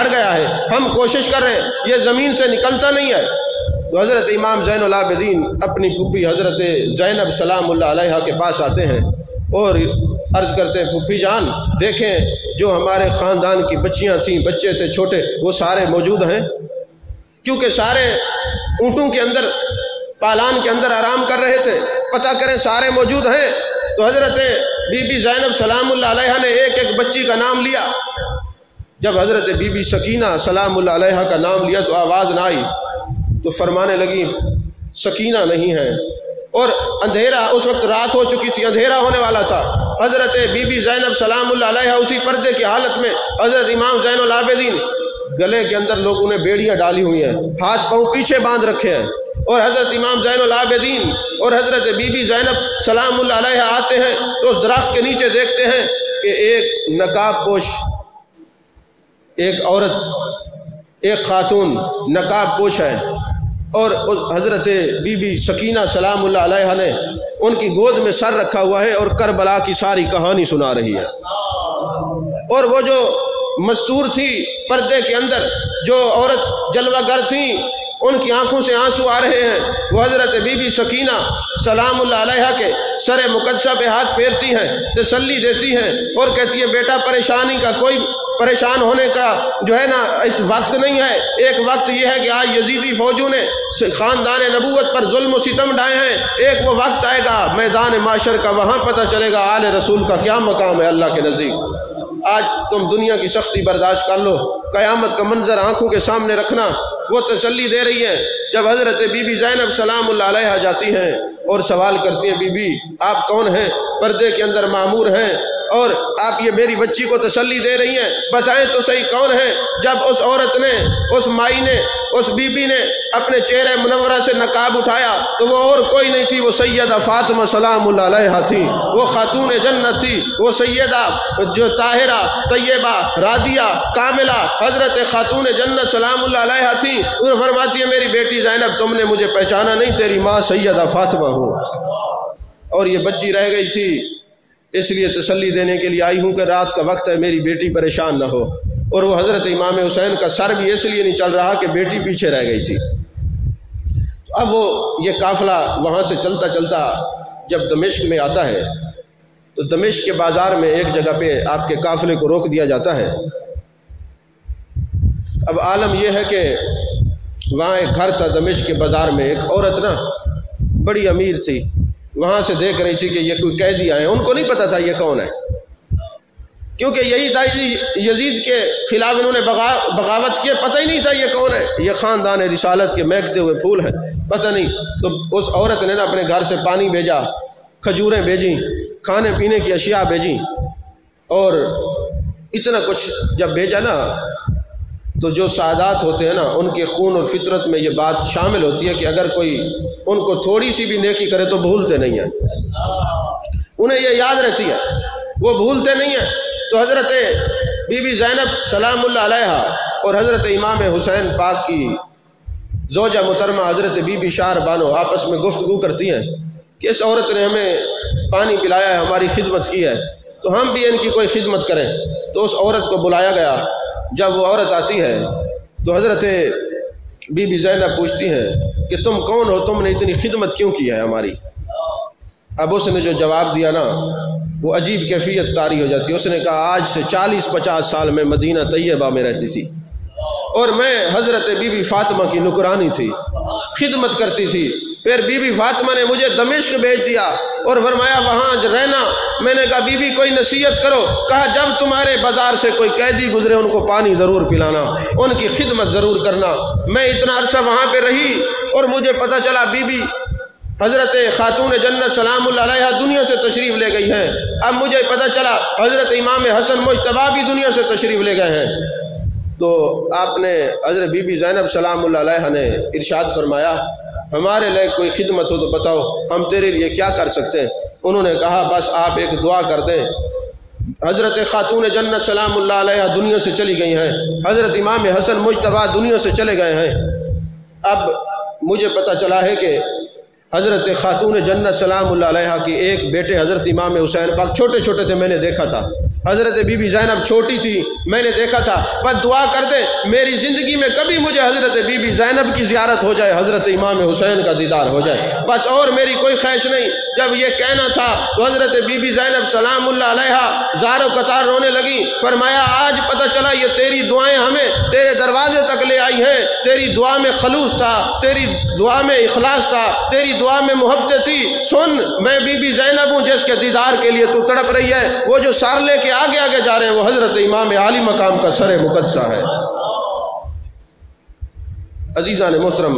گیا ہے، ہم کوشش کر رہے ہیں یہ زمین سے نکلتا نہیں ہے۔ تو حضرت امام زین العابدین اپنی پھوپھی حضرت زینب سلام اللہ علیہا کے پاس آتے ہیں اور عرض کرتے ہیں پھوپھی جان دیکھیں جو ہمارے خاندان کی بچیاں تھیں، بچے تھے چھوٹے، وہ سارے موجود ہیں؟ کیونکہ سارے اونٹوں کے اندر پالان کے اندر آرام کر رہے تھے، پتہ کریں سارے موجود ہیں۔ تو حضرت بی بی زینب سلام اللہ علیہا نے ایک ایک بچی کا نام لیا۔ جب حضرت بی بی سکینہ سلام اللہ علیہا کا نام لیا تو آواز نہ آئی، تو فرمانے لگی سکینہ نہیں ہے، اور اندھیرا اس وقت رات ہو چکی تھی، اندھیرا ہونے والا تھا۔ حضرت بی بی زینب سلام اللہ علیہا اسی پردے کی حالت میں، حضرت امام زین العابدین گلے کے اندر لوگوں نے بیڑیاں ڈالی ہوئی ہیں، ہاتھ پاؤں پیچھے باندھ رکھے ہیں، اور حضرت امام زین العابدین اور حضرت بی بی زینب سلام اللہ علیہا آتے ہیں تو اس درخت کے نیچے دیکھتے ہیں کہ ایک نقاب پوش ایک عورت، ایک خاتون نقاب پوش ہے، اور اس حضرت بی بی سکینہ سلام اللہ علیہا نے ان کی گود میں سر رکھا ہوا ہے اور کربلا کی ساری کہانی سنا رہی ہے۔ اور وہ جو مستور تھی پردے کے اندر، جو عورت جلوہ گر تھیں، ان کی آنکھوں سے آنسو آ رہے ہیں، وہ حضرت بی بی سکینہ سلام اللہ علیہا کے سر مقدسہ پہ ہاتھ پھیرتی ہیں، تسلی دیتی ہیں اور کہتی ہے بیٹا پریشانی کا کوئی پریشان ہونے کا جو ہے نا اس وقت نہیں ہے، ایک وقت یہ ہے کہ آج یزیدی فوجوں نے خاندان نبوت پر ظلم و ستم ڈھائے ہیں، ایک وہ وقت آئے گا میدان معاشر کا، وہاں پتہ چلے گا آل رسول کا کیا مقام ہے اللہ کے نزدیک۔ آج تم دنیا کی سختی برداشت کر لو، قیامت کا منظر آنکھوں کے سامنے رکھنا، وہ تسلی دے رہی ہے۔ جب حضرت بی بی زینب سلام اللہ علیہا جاتی ہیں اور سوال کرتی ہیں بی بی آپ کون ہیں؟ پردے کے اندر معمور ہیں اور آپ یہ میری بچی کو تسلی دے رہی ہیں، بتائیں تو صحیح کون ہیں؟ جب اس عورت نے، اس مائی نے، اس بی بی نے اپنے چہرے منورہ سے نقاب اٹھایا تو وہ اور کوئی نہیں تھی، وہ سیدہ فاطمہ سلام اللہ علیہا تھی، وہ خاتون جنت تھی، وہ سیدہ جو طاہرہ طیبہ راضیہ کاملہ حضرت خاتون جنت سلام اللہ علیہا تھی۔ اور فرماتی ہے میری بیٹی زینب تم نے مجھے پہچانا نہیں، تیری ماں سیدہ فاطمہ ہوں، اور یہ بچی رہ گئی تھی، اس لیے تسلی دینے کے لیے آئی ہوں کہ رات کا وقت ہے میری بیٹی پریشان نہ ہو۔ اور وہ حضرت امام حسین کا سر بھی اس لیے نہیں چل رہا کہ بیٹی پیچھے رہ گئی تھی۔ اب وہ یہ قافلہ وہاں سے چلتا چلتا جب دمشق میں آتا ہے تو دمشق کے بازار میں ایک جگہ پہ آپ کے قافلے کو روک دیا جاتا ہے، اب عالم یہ ہے کہ وہاں ایک گھر تھا دمشق کے بازار میں، ایک عورت نا بڑی امیر تھی، وہاں سے دیکھ رہی تھی کہ یہ کوئی قیدی آئے، ان کو نہیں پتہ تھا یہ کون ہے، کیونکہ یہی تھا یزید کے خلاف انہوں نے بغاوت کی، پتہ ہی نہیں تھا یہ کون ہے، یہ خاندان رسالت کے مہکتے ہوئے پھول ہیں، پتہ نہیں۔ تو اس عورت نے نا اپنے گھر سے پانی بھیجا، کھجوریں بھیجیں، کھانے پینے کی اشیاء بھیجیں، اور اتنا کچھ جب بھیجا نا تو جو سعادات ہوتے ہیں نا ان کے خون اور فطرت میں یہ بات شامل ہوتی ہے کہ اگر کوئی ان کو تھوڑی سی بھی نیکی کرے تو بھولتے نہیں ہیں، انہیں یہ یاد رہتی ہے، وہ بھولتے نہیں ہیں۔ تو حضرت بی بی زینب سلام اللہ علیہ اور حضرت امام حسین پاک کی زوجہ محترمہ حضرت بی بی شاہ بانو آپس میں گفتگو کرتی ہیں کہ اس عورت نے ہمیں پانی پلایا ہے، ہماری خدمت کی ہے، تو ہم بھی ان کی کوئی خدمت کریں۔ تو اس عورت کو بلایا گیا، جب وہ عورت آتی ہے تو حضرت بی بی زینب پوچھتی ہیں کہ تم کون ہو، تم نے اتنی خدمت کیوں کی ہے ہماری؟ اب اس نے جو جواب دیا نا وہ عجیب کیفیت طاری ہو جاتی ہے۔ اس نے کہا آج سے 40-50 سال میں مدینہ طیبہ میں رہتی تھی اور میں حضرت بی بی فاطمہ کی نکرانی تھی، خدمت کرتی تھی، پھر بی بی فاطمہ نے مجھے دمشق بھیج دیا اور فرمایا وہاں رہنا۔ میں نے کہا بی بی کوئی نصیحت کرو، کہا جب تمہارے بازار سے کوئی قیدی گزرے ان کو پانی ضرور پلانا، ان کی خدمت ضرور کرنا۔ میں اتنا عرصہ وہاں پہ رہی اور مجھے پتہ چلا بی بی حضرت خاتون جنت سلام اللہ علیہ دنیا سے تشریف لے گئی ہیں، اب مجھے پتہ چلا حضرت امام حسن مجتبی بھی دنیا سے تشریف لے گئے ہیں۔ تو آپ نے حضرت بی بی زینب سلام اللہ علیہ نے ارشاد فرمایا ہمارے لیے کوئی خدمت ہو تو بتاؤ، ہم تیرے لیے کیا کر سکتے ہیں؟ انہوں نے کہا بس آپ ایک دعا کر دیں۔ حضرت خاتون جنت سلام اللہ علیہ دنیا سے چلی گئی ہیں، حضرت امام حسن مجتبی دنیا سے چلے گئے ہیں۔ اب مجھے پتہ چلا ہے کہ حضرت خاتون جنت سلام اللہ علیہ کی ایک بیٹے حضرت امام حسین پاک چھوٹے چھوٹے تھے، میں نے دیکھا تھا، حضرت بی بی زینب چھوٹی تھی، میں نے دیکھا تھا، بس دعا کر دیں میری زندگی میں کبھی مجھے حضرت بی بی زینب کی زیارت ہو جائے، حضرت امام حسین کا دیدار ہو جائے، بس اور میری کوئی خواہش نہیں۔ جب یہ کہنا تھا تو حضرت بی بی زینب سلام اللہ علیہ زار و قطار رونے لگی، فرمایا آج پتہ چلا یہ تیری دعائیں ہمیں تیرے دروازے تک لے آئی ہیں، تیری دعا میں خلوص تھا، تیری دعا میں اخلاص تھا، تیری دعا میں محبت تھی۔ سن میں بی بی زینب ہوں جس کے دیدار کے لیے تو تڑپ رہی ہے، وہ جو سار لے کے آگے آگے جا رہے ہیں وہ حضرت امام عالی مقام کا سر مقدسہ ہے۔ عزیزان محترم،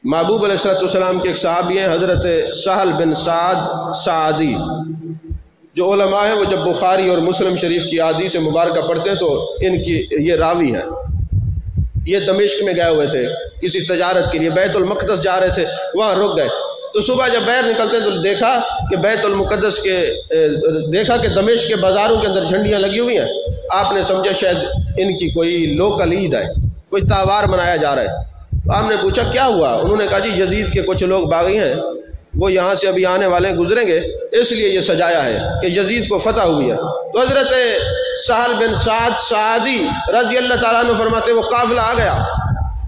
محبوب علیہ السلام کے ایک صحابی ہیں حضرت سہل بن سعد سعدی، جو علماء ہیں وہ جب بخاری اور مسلم شریف کی احادیث مبارکہ پڑھتے ہیں تو ان کی یہ راوی ہیں۔ یہ دمشق میں گئے ہوئے تھے کسی تجارت کے لیے، بیت المقدس جا رہے تھے، وہاں رک گئے، تو صبح جب باہر نکلتے ہیں تو دیکھا کہ بیت المقدس کے دیکھا کہ دمشق کے بازاروں کے اندر جھنڈیاں لگی ہوئی ہیں۔ آپ نے سمجھا شاید ان کی کوئی لوکل عید ہے، کوئی تہوار منایا جا رہا ہے۔ تو آپ نے پوچھا کیا ہوا؟ انہوں نے کہا جی یزید کے کچھ لوگ باغی ہیں، وہ یہاں سے ابھی آنے والے گزریں گے، اس لیے یہ سجایا ہے کہ یزید کو فتح ہوئی ہے۔ تو حضرت سہل بن سعد سعدی رضی اللہ تعالیٰ عنہ فرماتے وہ قافلہ آ گیا،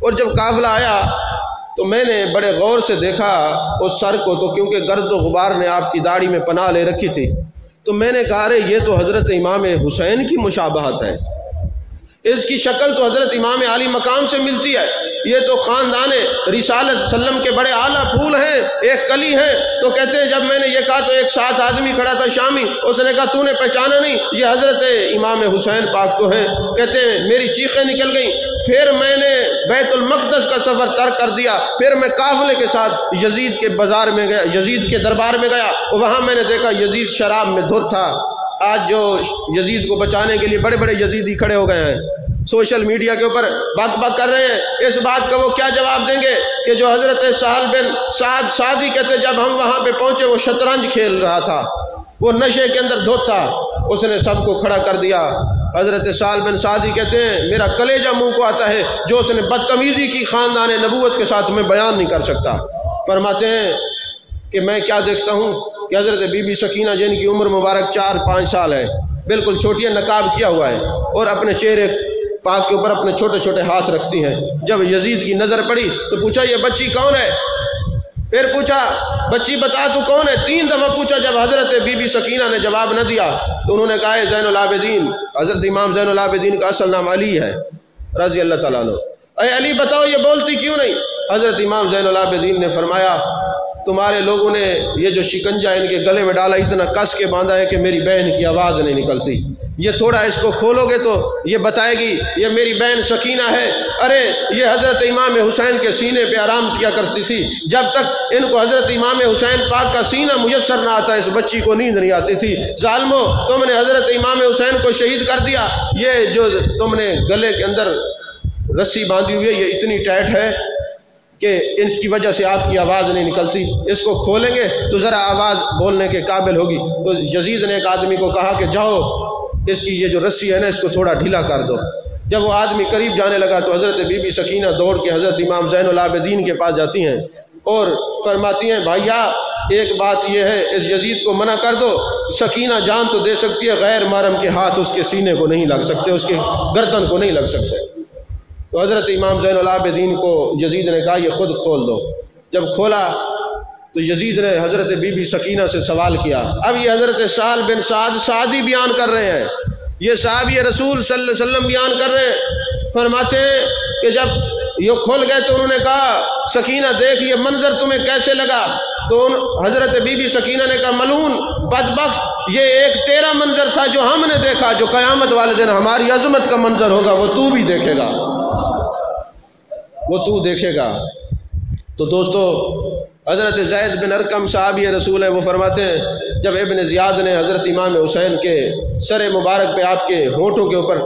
اور جب قافلہ آیا تو میں نے بڑے غور سے دیکھا اس سر کو، تو کیونکہ گرد و غبار نے آپ کی داڑھی میں پناہ لے رکھی تھی، تو میں نے کہا رے یہ تو حضرت امام حسین کی مشابہت ہے، اس کی شکل تو حضرت امام عالی مقام سے ملتی ہے، یہ تو خاندان رسالت سلم کے بڑے اعلیٰ پھول ہیں، ایک کلی ہیں۔ تو کہتے ہیں جب میں نے یہ کہا تو ایک ساتھ آدمی کھڑا تھا شامی، اس نے کہا تو نے پہچانا نہیں یہ حضرت امام حسین پاک تو ہیں؟ کہتے ہیں میری چیخیں نکل گئیں، پھر میں نے بیت المقدس کا سفر ترک کر دیا، پھر میں قافلے کے ساتھ یزید کے بازار میں گیا، یزید کے دربار میں گیا، اور وہاں میں نے دیکھا یزید شراب میں دھت تھا۔ آج جو یزید کو بچانے کے لیے بڑے بڑے یزیدی کھڑے ہو گئے ہیں، سوشل میڈیا کے اوپر بک بک کر رہے ہیں، اس بات کا وہ کیا جواب دیں گے کہ جو حضرت سہل بن سعد سعدی کہتے جب ہم وہاں پہ پہنچے وہ شطرنج کھیل رہا تھا، وہ نشے کے اندر دھت تھا، اس نے سب کو کھڑا کر دیا۔ حضرت سہل بن سعدی کہتے ہیں میرا کلیجہ منہ کو آتا ہے جو اس نے بدتمیزی کی خاندان نبوت کے ساتھ میں بیان نہیں کر سکتا۔ فرماتے ہیں کہ میں کیا دیکھتا ہوں کہ حضرت بی بی سکینہ جن کی عمر مبارک 4-5 سال ہے، بالکل چھوٹی نقاب کیا ہوا ہے، اور اپنے چہرے پاک کے اوپر اپنے چھوٹے چھوٹے ہاتھ رکھتی ہیں۔ جب یزید کی نظر پڑی تو پوچھا یہ بچی کون ہے؟ پھر پوچھا بچی بتا تو کون ہے؟ 3 دفعہ پوچھا۔ جب حضرت بی بی سکینہ نے جواب نہ دیا تو انہوں نے کہا ہے زین العابدین، حضرت امام زین العابدین کا اصل نام علی ہے رضی اللہ تعالیٰ عنہ۔ اے علی بتاؤ یہ بولتی کیوں نہیں؟ حضرت امام زین العابدین نے فرمایا تمہارے لوگوں نے یہ جو شکنجہ ان کے گلے میں ڈالا اتنا کس کے باندھا ہے کہ میری بہن کی آواز نہیں نکلتی، یہ تھوڑا اس کو کھولو گے تو یہ بتائے گی یہ میری بہن سکینہ ہے۔ ارے یہ حضرت امام حسین کے سینے پہ آرام کیا کرتی تھی، جب تک ان کو حضرت امام حسین پاک کا سینہ میسر نہ آتا اس بچی کو نیند نہیں آتی تھی۔ ظالمو تم نے حضرت امام حسین کو شہید کر دیا، یہ جو تم نے گلے کے اندر رسی باندھی ہوئی ہے یہ اتنی ٹائٹ ہے کہ اس کی وجہ سے آپ کی آواز نہیں نکلتی، اس کو کھولیں گے تو ذرا آواز بولنے کے قابل ہوگی۔ تو یزید نے ایک آدمی کو کہا کہ جاؤ اس کی یہ جو رسی ہے نا اس کو تھوڑا ڈھیلا کر دو۔ جب وہ آدمی قریب جانے لگا تو حضرت بی بی سکینہ دوڑ کے حضرت امام زین العابدین کے پاس جاتی ہیں اور فرماتی ہیں بھائیا ایک بات یہ ہے اس یزید کو منع کر دو، سکینہ جان تو دے سکتی ہے، غیر محرم کے ہاتھ اس کے سینے کو نہیں لگ سکتے، اس کے گردن کو نہیں لگ سکتے۔ تو حضرت امام زین العابدین کو یزید نے کہا یہ خود کھول دو۔ جب کھولا تو یزید نے حضرت بی بی سکینہ سے سوال کیا۔ اب یہ حضرت سہل بن سعد سعدی بیان کر رہے ہیں، یہ صحابی رسول صلی اللہ علیہ وسلم بیان کر رہے ہیں، فرماتے ہیں کہ جب یہ کھول گئے تو انہوں نے کہا سکینہ دیکھ یہ منظر تمہیں کیسے لگا؟ تو حضرت بی بی سکینہ نے کہا ملعون بدبخت یہ ایک تیرا منظر تھا جو ہم نے دیکھا، جو قیامت والے دن ہماری عظمت کا منظر ہوگا وہ تو بھی دیکھے گا، وہ تو دیکھے گا۔ تو دوستو حضرت زید بن ارقم صحابی رسول ہے، وہ فرماتے ہیں جب ابن زیاد نے حضرت امام حسین کے سر مبارک پہ آپ کے ہونٹوں کے اوپر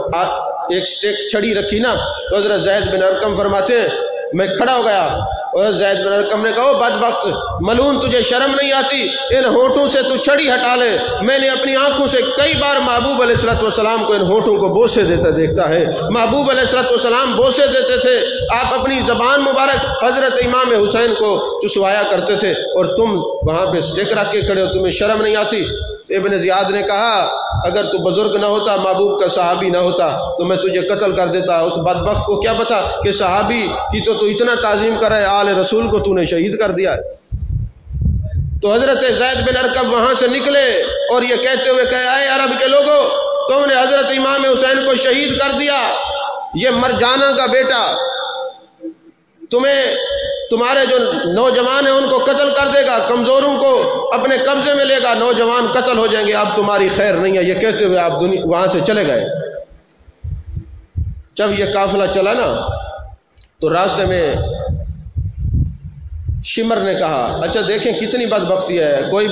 ایک سٹیک چھڑی رکھی نا تو حضرت زید بن ارقم فرماتے ہیں میں کھڑا ہو گیا اور زید بن ارقم نے کہا بدبخت ملعون تجھے شرم نہیں آتی، ان ہونٹوں سے تو چھڑی ہٹا لے، میں نے اپنی آنکھوں سے کئی بار محبوب علیہ الصلوۃ والسلام کو ان ہونٹوں کو بوسے دیتا دیکھتا ہے، محبوب علیہ الصلوۃ والسلام بوسے دیتے تھے، آپ اپنی زبان مبارک حضرت امام حسین کو چسوایا کرتے تھے اور تم وہاں پہ سٹیک رکھ کے کھڑے ہو، تمہیں شرم نہیں آتی؟ ابن زیاد نے کہا اگر تو بزرگ نہ ہوتا، محبوب کا صحابی نہ ہوتا تو میں تجھے قتل کر دیتا۔ اس بدبخت کو کیا پتا کہ صحابی کی تو اتنا تعظیم کر رہے آل رسول کو تو نے شہید کر دیا ہے۔ تو حضرت زید بن ارقم وہاں سے نکلے اور یہ کہتے ہوئے کہ اے عرب کے لوگوں تم نے حضرت امام حسین کو شہید کر دیا، یہ مرجانہ کا بیٹا تمہارے جو نوجوان ہیں ان کو قتل کر دے گا، کمزوروں کو اپنے قبضے میں لے گا، نوجوان قتل ہو جائیں گے، اب تمہاری خیر نہیں ہے۔ یہ کہتے ہوئے آپ وہاں سے چلے گئے۔ جب یہ قافلہ چلا نا تو راستے میں شمر نے کہا اچھا دیکھیں کتنی بدبختی ہے، کوئی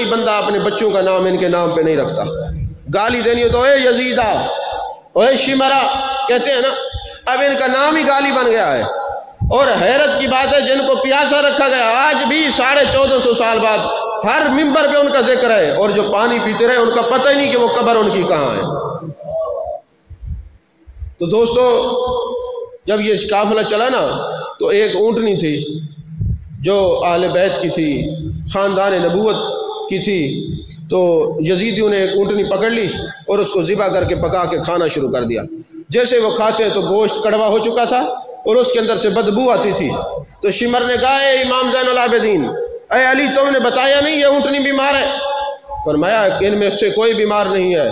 بندہ اپنے بچوں کا نام ان کے نام پہ نہیں رکھتا، گالی دینی ہو تو اے یزیدہ اے شمرا کہتے ہیں نا، اب ان کا نام ہی گالی بن گیا ہے۔ اور حیرت کی بات ہے جن کو پیاسا رکھا گیا آج بھی 1450 سال بعد ہر ممبر پہ ان کا ذکر ہے، اور جو پانی پیتے رہے ان کا پتہ ہی نہیں کہ وہ قبر ان کی کہاں ہے۔ تو دوستو جب یہ قافلہ چلا نا تو ایک اونٹنی تھی جو اہل بیت کی تھی، خاندان نبوت کی تھی، تو یزیدیوں نے ایک اونٹنی پکڑ لی اور اس کو ذبح کر کے پکا کے کھانا شروع کر دیا۔ جیسے وہ کھاتے ہیں تو گوشت کڑوا ہو چکا تھا اور اس کے اندر سے بدبو آتی تھی۔ تو شمر نے کہا اے امام زین العابدین اے علی تم نے بتایا نہیں یہ اونٹنی بیمار ہے؟ فرمایا کہ ان میں سے کوئی بیمار نہیں ہے۔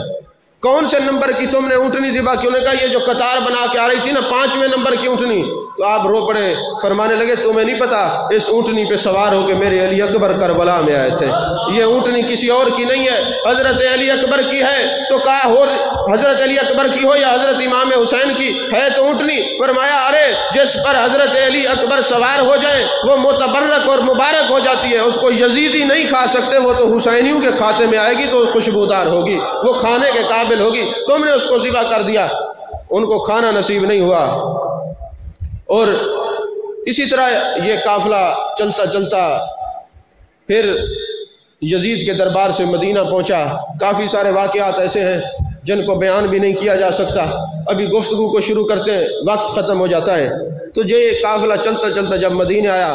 کون سے نمبر کی تم نے اونٹنی ذبح کی؟ انہوں نے کہا یہ جو قطار بنا کے آ رہی تھی نا 5ویں نمبر کی اونٹنی۔ تو آپ رو پڑے، فرمانے لگے تمہیں نہیں پتا اس اونٹنی پہ سوار ہو کے میرے علی اکبر کربلا میں آئے تھے، یہ اونٹنی کسی اور کی نہیں ہے، حضرت علی اکبر کی ہے۔ تو کہا ہو حضرت علی اکبر کی ہو یا حضرت امام حسین کی ہے تو اونٹنی؟ فرمایا ارے جس پر حضرت علی اکبر سوار ہو جائیں وہ متبرک اور مبارک ہو جاتی ہے، اس کو یزیدی نہیں کھا سکتے، وہ تو حسینیوں کے کھاتے میں آئے گی تو خوشبودار ہوگی، وہ کھانے کے قابل ہوگی۔ تم نے اس کو ذبح کر دیا، ان کو کھانا نصیب نہیں ہوا۔ اور اسی طرح یہ قافلہ چلتا چلتا پھر یزید کے دربار سے مدینہ پہنچا۔ کافی سارے واقعات ایسے ہیں جن کو بیان بھی نہیں کیا جا سکتا، ابھی گفتگو کو شروع کرتے ہیں وقت ختم ہو جاتا ہے۔ تو یہ قافلہ چلتا چلتا جب مدینہ آیا،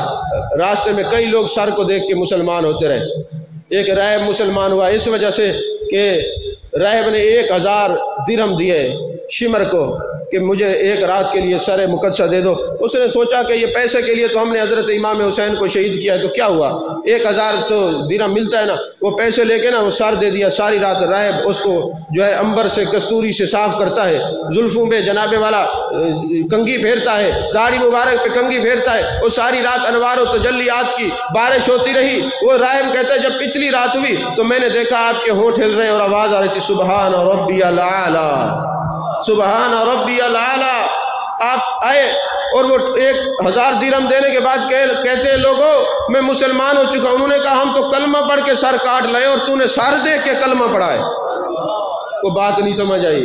راستے میں کئی لوگ سر کو دیکھ کے مسلمان ہوتے رہے۔ ایک راہب مسلمان ہوا اس وجہ سے کہ راہب نے 1000 درہم دیے شمر کو، کہ مجھے ایک رات کے لیے سر مقدسہ دے دو۔ اس نے سوچا کہ یہ پیسے کے لیے تو ہم نے حضرت امام حسین کو شہید کیا ہے، تو کیا ہوا، 1000 تو درہم ملتا ہے نا، وہ پیسے لے کے نا وہ سر دے دیا۔ ساری رات راہب اس کو جو ہے عنبر سے کستوری سے صاف کرتا ہے، زلفوں پہ جناب والا کنگھی پھیرتا ہے، داڑھی مبارک پہ کنگھی پھیرتا ہے، وہ ساری رات انوار و تجلیات کی بارش ہوتی رہی۔ وہ راہب کہتا ہے جب پچھلی رات ہوئی تو میں نے دیکھا آپ کے ہونٹ ہل رہے ہیں اور آواز آ رہی تھی سبحان ربی الاعلی، سبحان ربی الاعلی۔ آپ آئے اور وہ 1000 درہم دینے کے بعد کہتے ہیں لوگوں میں مسلمان ہو چکا۔ انہوں نے کہا ہم تو کلمہ پڑھ کے سر کاٹ لائے اور تو نے سر دے کے کلمہ پڑھا ہے۔ کو بات نہیں سمجھ آئی،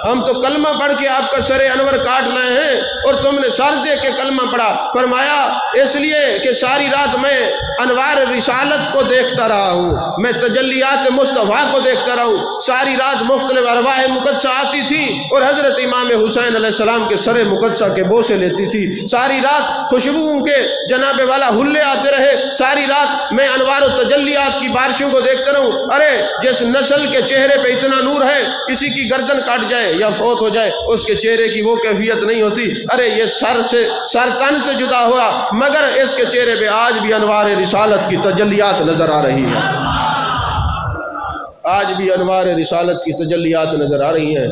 ہم تو کلمہ پڑھ کے آپ کا سر انور کاٹ لائے ہیں اور تم نے سر دے کے کلمہ پڑھا۔ فرمایا اس لیے کہ ساری رات میں انوار رسالت کو دیکھتا رہا ہوں، میں تجلیات مصطفیٰ کو دیکھتا رہا ہوں۔ ساری رات مختلف ارواح مقدسہ آتی تھی اور حضرت امام حسین علیہ السلام کے سر مقدسہ کے بوسے لیتی تھی۔ ساری رات خوشبوؤں کے جناب والا حلے آتے رہے۔ ساری رات میں انوار و تجلیات کی بارشوں کو دیکھتا رہوں۔ ارے جس نسل کے چہرے پہ اتنا نور ہے، کسی کی گردن کاٹ جائے یا فوت ہو جائے اس کے چہرے کی وہ کیفیت نہیں ہوتی۔ ارے یہ سر تن سے جدا ہوا مگر اس کے چہرے پہ آج بھی انوار رسالت کی تجلیات نظر آ رہی ہیں، آج بھی انوار رسالت کی تجلیات نظر آ رہی ہیں۔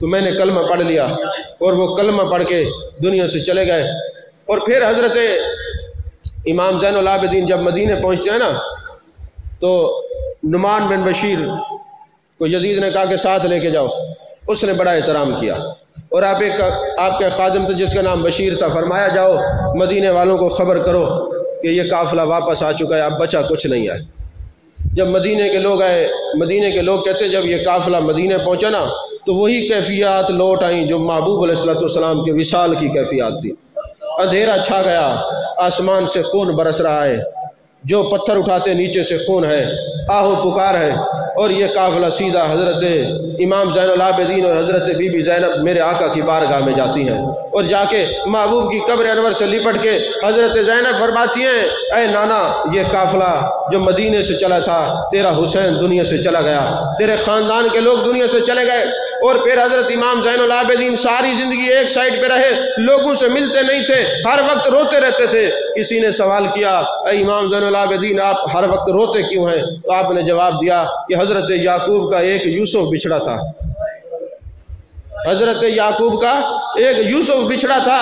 تو میں نے کلمہ پڑھ لیا اور وہ کلمہ پڑھ کے دنیا سے چلے گئے۔ اور پھر حضرت امام زین العابدین جب مدینے پہنچتے ہیں نا تو نعمان بن بشیر کو یزید نے کہا کہ ساتھ لے کے جاؤ۔ اس نے بڑا احترام کیا اور آپ کے خادم تھے جس کا نام بشیر تھا، فرمایا جاؤ مدینے والوں کو خبر کرو کہ یہ قافلہ واپس آ چکا ہے، اب بچا کچھ نہیں ہے۔ جب مدینے کے لوگ آئے، مدینے کے لوگ کہتے جب یہ قافلہ مدینے پہنچا نا تو وہی کیفیات لوٹ آئیں جو محبوب علیہ السلام کے وصال کی کیفیات تھی۔ اندھیرا چھا گیا، آسمان سے خون برس رہا ہے، جو پتھر اٹھاتے نیچے سے خون ہے، آہو پکار ہے۔ اور یہ قافلہ سیدھا حضرت امام زین العابدین اور حضرت بی بی زینب میرے آقا کی بارگاہ میں جاتی ہیں اور جا کے محبوب کی قبر انور سے لپٹ کے حضرت زینب فرماتی ہیں اے نانا یہ قافلہ جو مدینے سے چلا تھا، تیرا حسین دنیا سے چلا گیا، تیرے خاندان کے لوگ دنیا سے چلے گئے۔ اور پھر حضرت امام زین العابدین ساری زندگی ایک سائڈ پہ رہے، لوگوں سے ملتے نہیں تھے، ہر وقت روتے رہتے تھے۔ کسی نے سوال کیا اے امام زین العابدین آپ ہر وقت روتے کیوں ہیں؟ تو آپ نے جواب دیا کہ حضرت یعقوب کا ایک یوسف بچھڑا تھا، حضرت یعقوب کا ایک یوسف بچھڑا تھا،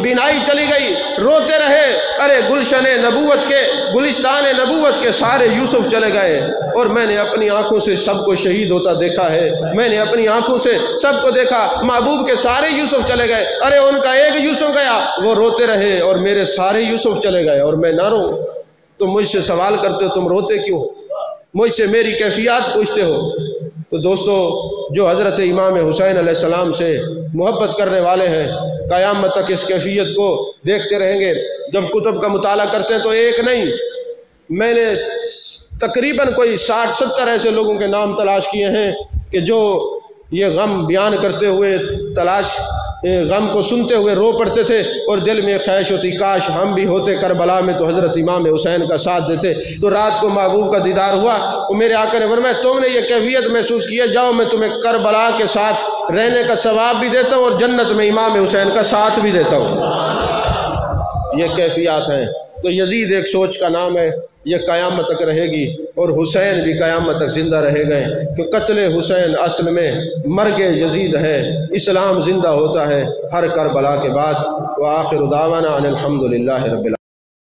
بینائی چلی گئی، روتے رہے۔ ارے گلشن نبوت کے، گلستان نبوت کے سارے یوسف چلے گئے اور میں نے اپنی آنکھوں سے سب کو شہید ہوتا دیکھا ہے، میں نے اپنی آنکھوں سے سب کو دیکھا، محبوب کے سارے یوسف چلے گئے۔ ارے ان کا ایک یوسف گیا، وہ روتے رہے اور میرے سارے یوسف چلے گئے اور میں نہ رو۔ تم مجھ سے سوال کرتے ہو تم روتے کیوں، مجھ سے میری کیفیات پوچھتے ہو۔ تو دوستو جو حضرت امام حسین علیہ السلام سے محبت کرنے والے ہیں قیامت تک اس کیفیت کو دیکھتے رہیں گے۔ جب کتب کا مطالعہ کرتے ہیں تو ایک نہیں، میں نے تقریباً کوئی 60-70 ایسے لوگوں کے نام تلاش کیے ہیں کہ جو یہ غم بیان کرتے ہوئے غم کو سنتے ہوئے رو پڑتے تھے اور دل میں خواہش ہوتی کاش ہم بھی ہوتے کربلا میں تو حضرت امام حسین کا ساتھ دیتے۔ تو رات کو محبوب کا دیدار ہوا اور میرے آقا نے فرمایا تم نے یہ کیفیت محسوس کی ہے، جاؤ میں تمہیں کربلا کے ساتھ رہنے کا ثواب بھی دیتا ہوں اور جنت میں امام حسین کا ساتھ بھی دیتا ہوں۔ یہ کیفیات ہیں۔ تو یزید ایک سوچ کا نام ہے، یہ قیامت تک رہے گی اور حسین بھی قیامت تک زندہ رہے گئے کہ قتل حسین اصل میں مرگ یزید ہے، اسلام زندہ ہوتا ہے ہر کربلا کے بعد۔ وآخر دعوانا ان الحمد للہ رب العالمین۔